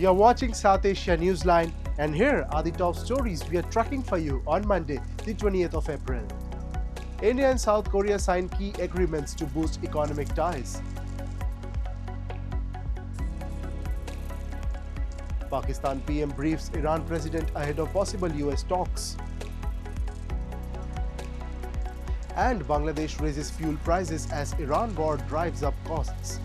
You're watching South Asia Newsline, and here are the top stories we are tracking for you on Monday, the 20th of April. India and South Korea sign key agreements to boost economic ties. Pakistan PM briefs Iran president ahead of possible US talks. And Bangladesh raises fuel prices as Iran war drives up costs.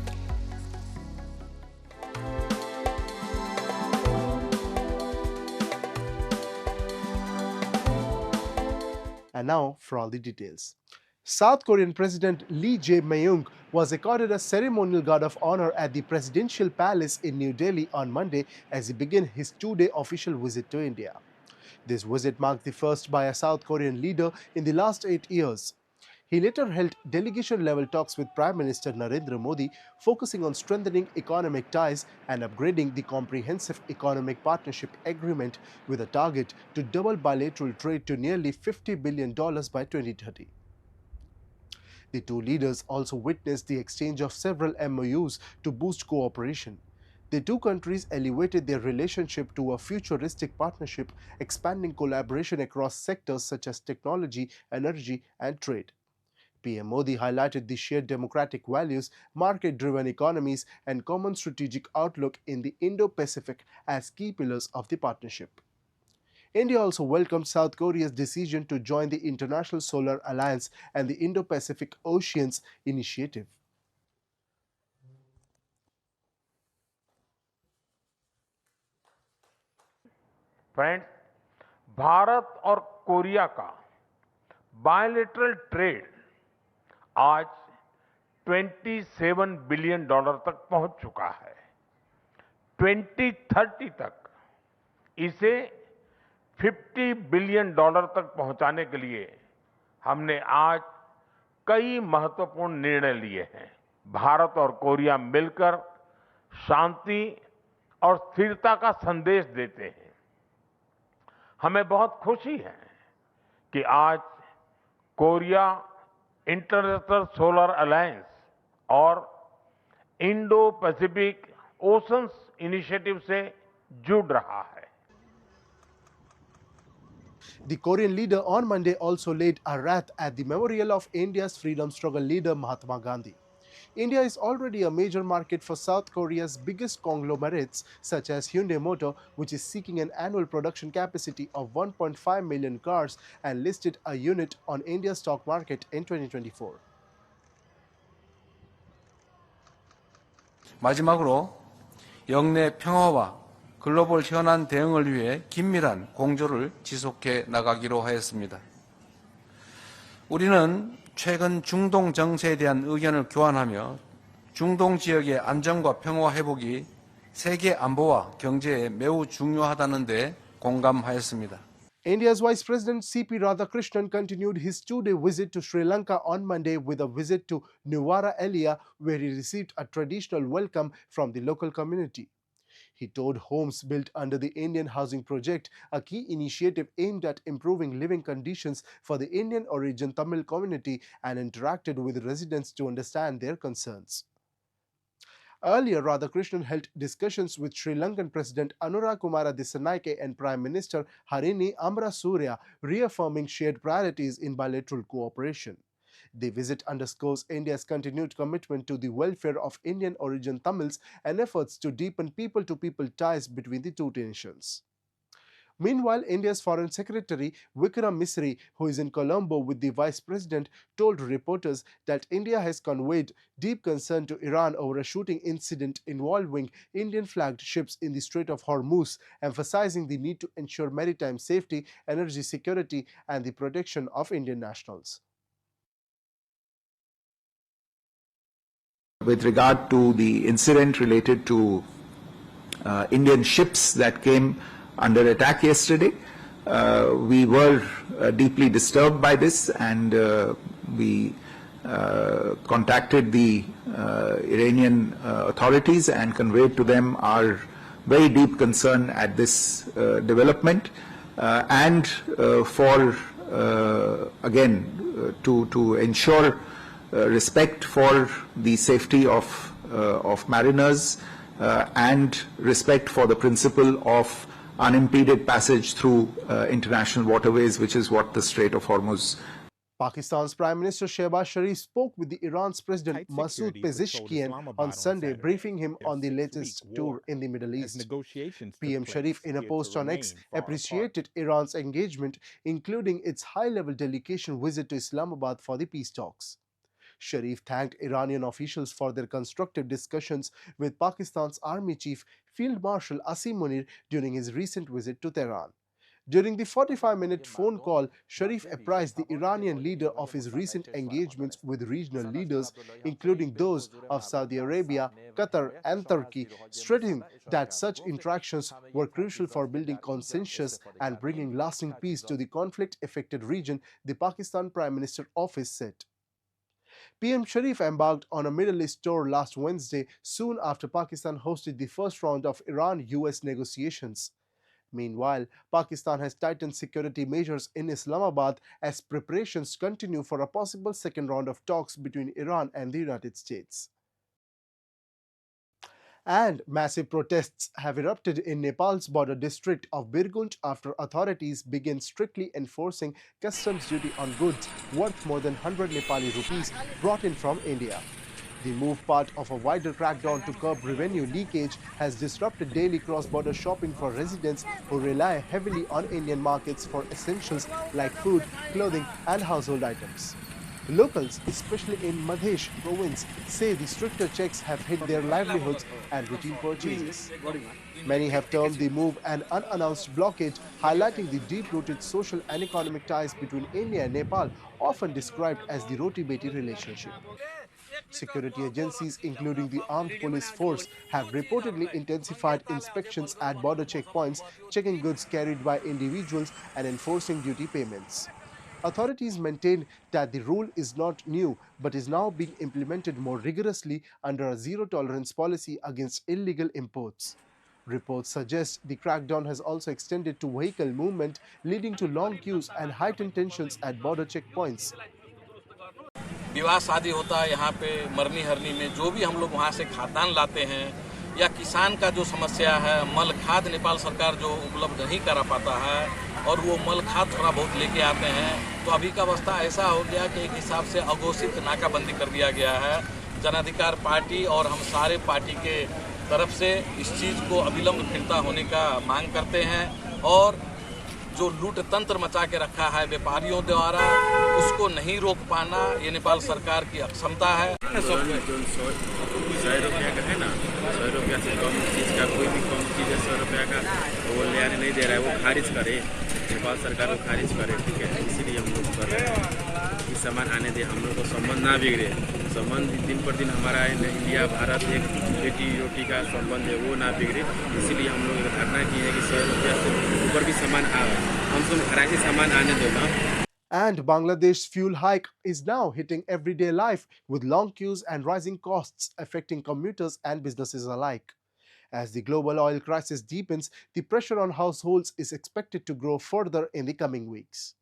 And now for all the details. South Korean President Lee Jae-myung was accorded a ceremonial guard of honor at the Presidential Palace in New Delhi on Monday as he began his two-day official visit to India. This visit marked the first by a South Korean leader in the last 8 years. He later held delegation-level talks with Prime Minister Narendra Modi, focusing on strengthening economic ties and upgrading the Comprehensive Economic Partnership Agreement with a target to double bilateral trade to nearly $50 billion by 2030. The two leaders also witnessed the exchange of several MOUs to boost cooperation. The two countries elevated their relationship to a futuristic partnership, expanding collaboration across sectors such as technology, energy, and trade. PM Modi highlighted the shared democratic values, market-driven economies, and common strategic outlook in the Indo-Pacific as key pillars of the partnership. India also welcomed South Korea's decision to join the International Solar Alliance and the Indo-Pacific Oceans Initiative. Friends, Bharat और Korea का bilateral trade आज $27 billion तक पहुंच चुका है। 2030 तक इसे $50 billion तक पहुंचाने के लिए हमने आज कई महत्वपूर्ण निर्णय लिए हैं। भारत और कोरिया मिलकर शांति और स्थिरता का संदेश देते हैं। हमें बहुत खुशी है कि आज कोरिया इंटरनेशनल सोलर अलायंस और इंडो पैसिफिक ओशंस इनिशिएटिव से जुड़ रहा है। The Korean leader on Monday also laid a wreath at the memorial of India's freedom struggle leader Mahatma Gandhi. India is already a major market for South Korea's biggest conglomerates such as Hyundai Motor, which is seeking an annual production capacity of 1.5 million cars and listed a unit on India's stock market in 2024. 마지막으로 영내 평화와 글로벌 현안 대응을 위해 긴밀한 공조를 지속해 나가기로 하였습니다. 우리는 최근 중동 정세에 대한 의견을 교환하며 중동 지역의 안정과 평화 회복이 세계 안보와 경제에 매우 중요하다는 데 공감하였습니다. India's Vice President C.P. Radhakrishnan continued his two-day visit to Sri Lanka on Monday with a visit to Nuwara Eliya, where he received a traditional welcome from the local community. He toured homes built under the Indian Housing Project, a key initiative aimed at improving living conditions for the Indian origin Tamil community, and interacted with residents to understand their concerns. Earlier, Radhakrishnan held discussions with Sri Lankan President Anura Kumara Dissanayake and Prime Minister Harini Amarasurya, reaffirming shared priorities in bilateral cooperation. The visit underscores India's continued commitment to the welfare of Indian origin Tamils and efforts to deepen people-to-people ties between the two nations. Meanwhile, India's Foreign Secretary Vikram Misri, who is in Colombo with the Vice President, told reporters that India has conveyed deep concern to Iran over a shooting incident involving Indian-flagged ships in the Strait of Hormuz, emphasizing the need to ensure maritime safety, energy security, and the protection of Indian nationals. With regard to the incident related to Indian ships that came under attack yesterday, we were deeply disturbed by this, and we contacted the Iranian authorities and conveyed to them our very deep concern at this development, and for again to ensure respect for the safety of mariners and respect for the principle of unimpeded passage through international waterways, which is what the Strait of Hormuz. Pakistan's Prime Minister Shehbaz Sharif spoke with Iran's President Masoud Pezeshkian on Sunday, briefing him on the latest tour in the Middle East. PM Sharif, in a post on X, appreciated Iran's engagement, including its high-level delegation visit to Islamabad for the peace talks. Sharif thanked Iranian officials for their constructive discussions with Pakistan's Army Chief Field Marshal Asim Munir during his recent visit to Tehran. During the 45-minute phone call, Sharif apprised the Iranian leader of his recent engagements with regional leaders, including those of Saudi Arabia, Qatar, and Turkey, stressing that such interactions were crucial for building consensus and bringing lasting peace to the conflict-affected region, the Pakistan Prime Minister office said. PM Sharif embarked on a Middle East tour last Wednesday, soon after Pakistan hosted the first round of Iran-US negotiations. Meanwhile, Pakistan has tightened security measures in Islamabad as preparations continue for a possible second round of talks between Iran and the United States. And massive protests have erupted in Nepal's border district of Birgunj after authorities begin strictly enforcing customs duty on goods worth more than 100 Nepali rupees brought in from India. The move, part of a wider crackdown to curb revenue leakage, has disrupted daily cross-border shopping for residents who rely heavily on Indian markets for essentials like food, clothing, and household items. Locals, especially in Madhesh province, say the stricter checks have hit their livelihoods and routine purchases. Many have termed the move an unannounced blockade, highlighting the deep-rooted social and economic ties between India and Nepal, often described as the roti-beti relationship. Security agencies, including the armed police force, have reportedly intensified inspections at border checkpoints, checking goods carried by individuals and enforcing duty payments. Authorities maintain that the rule is not new, but is now being implemented more rigorously under a zero-tolerance policy against illegal imports. Reports suggest the crackdown has also extended to vehicle movement, leading to long queues and heightened tensions at border checkpoints. विवाह शादी होता है यहाँ पे, मरनी हरनी में जो भी हम लोग वहाँ से खाद्यान्न लाते हैं, या किसान का जो समस्या है, मल खाद नेपाल सरकार जो उपलब्ध नहीं करा पाता है और वो मल खाद थोड़ा बहुत लेके आते हैं, तो अभी का अवस्था ऐसा हो गया कि एक हिसाब से अघोषित नाकाबंदी कर दिया गया है। जन अधिकार पार्टी और हम सारे पार्टी के तरफ से इस चीज़ को अविलंब फिरता होने का मांग करते हैं और जो लूट तंत्र मचा के रखा है व्यापारियों द्वारा, उसको नहीं रोक पाना ये नेपाल सरकार की अक्षमता है। 100 रुपया का है ना, 100 रुपया से कम चीज़ का, कोई भी कम चीज़ है 100 रुपया का, तो वो ले आने नहीं दे रहा है, वो खारिज करे, नेपाल सरकार वो खारिज करे, ठीक है। इसीलिए हम लोग कर रहे हैं कि सामान आने दे, हम लोग को संबंध ना बिगड़े। संबंध दिन पर दिन हमारा इंडिया भारत एक बेटी रोटी का संबंध है, वो ना बिगड़े, इसीलिए हम लोग धारणा की है कि 100 रुपया से ऊपर भी सामान आए, हम सब घर से सामान आने दो ना। And Bangladesh's fuel hike is now hitting everyday life, with long queues and rising costs affecting commuters and businesses alike. As the global oil crisis deepens, the pressure on households is expected to grow further in the coming weeks.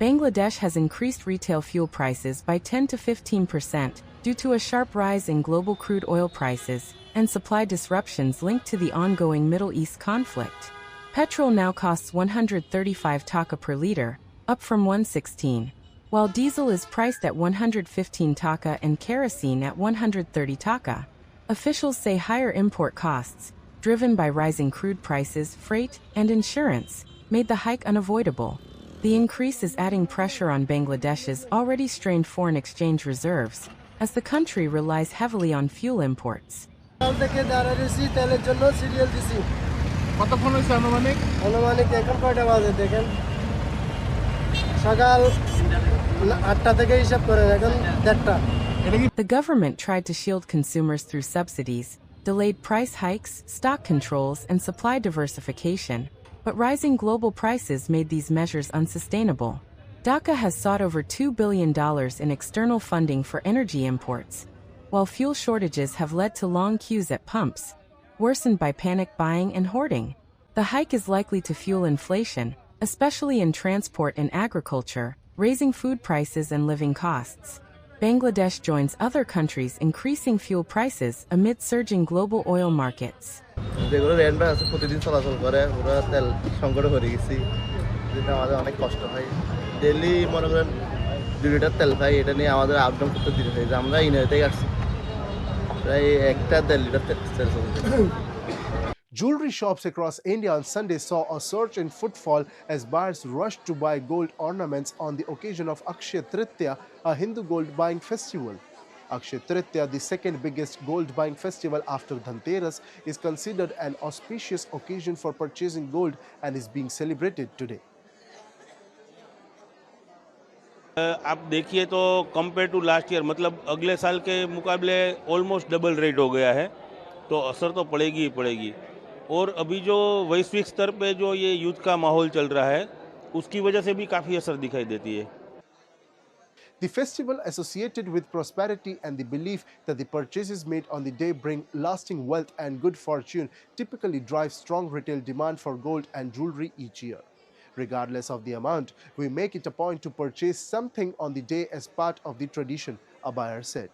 Bangladesh has increased retail fuel prices by 10 to 15% due to a sharp rise in global crude oil prices and supply disruptions linked to the ongoing Middle East conflict. Petrol now costs 135 taka per liter, up from 116, while diesel is priced at 115 taka and kerosene at 130 taka. Officials say higher import costs, driven by rising crude prices, freight, and insurance, made the hike unavoidable. The increase is adding pressure on Bangladesh's already strained foreign exchange reserves, as the country relies heavily on fuel imports. The government tried to shield consumers through subsidies, delayed price hikes, stock controls, and supply diversification, but rising global prices made these measures unsustainable. Dhaka has sought over $2 billion in external funding for energy imports, while fuel shortages have led to long queues at pumps, worsened by panic buying and hoarding. The hike is likely to fuel inflation, especially in transport and agriculture, raising food prices and living costs. Bangladesh joins other countries increasing fuel prices amid surging global oil markets. যেগুলো rent আছে প্রতিদিন চলাচল করে পুরো তেল সংকটে পড়ে গেছি, যেটা আমাদের অনেক কষ্ট হয়। ডেইলি মনে করেন 2 লিটার তেল খাই, এটা নিয়ে আমাদের আপ ডাউন করতে দিতে হয়। আমরা ইনার থেকে আসছি, প্রায় 1.5 লিটার তেল চলছে। Jewelry shops across India on Sunday saw a surge in footfall as buyers rushed to buy gold ornaments on the occasion of Akshaya Tritiya, a Hindu gold buying festival. Akshaya Tritiya, the second biggest gold buying festival after Dhanteras, is considered an auspicious occasion for purchasing gold and is being celebrated today. आप देखिए तो compare to last year मतलब अगले साल के मुकाबले almost double rate हो गया है, तो असर तो पड़ेगी ही पड़ेगी। और अभी जो वैश्विक स्तर पे जो ये युद्ध का माहौल चल रहा है उसकी वजह से भी काफ़ी असर दिखाई देती है। The festival, associated with prosperity and the belief that the purchases made on the day bring lasting wealth and good fortune, typically drives strong retail demand for gold and jewelry each year. Regardless of the amount, we make it a point to purchase something on the day as part of the tradition, a buyer said.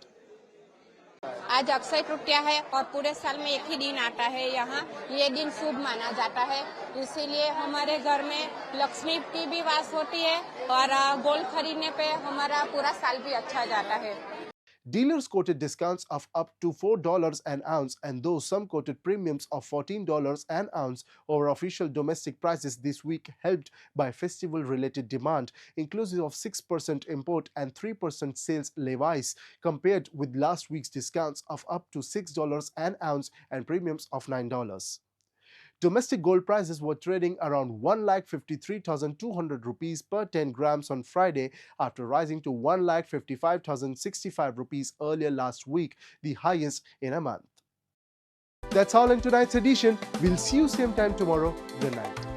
आज अक्षय तृतीया है और पूरे साल में एक ही दिन आता है। यहाँ ये दिन शुभ माना जाता है, इसीलिए हमारे घर में लक्ष्मी की भी वास होती है और गोल्ड खरीदने पे हमारा पूरा साल भी अच्छा जाता है। Dealers quoted discounts of up to $4 an ounce, and though some quoted premiums of $14 an ounce over official domestic prices this week, helped by festival-related demand, inclusive of 6% import and 3% sales levies, compared with last week's discounts of up to $6 an ounce and premiums of $9. Domestic gold prices were trading around 1,53,200 rupees per 10 grams on Friday, after rising to 1,55,065 rupees earlier last week, the highest in a month. That's all in tonight's edition. We'll see you same time tomorrow. Good night.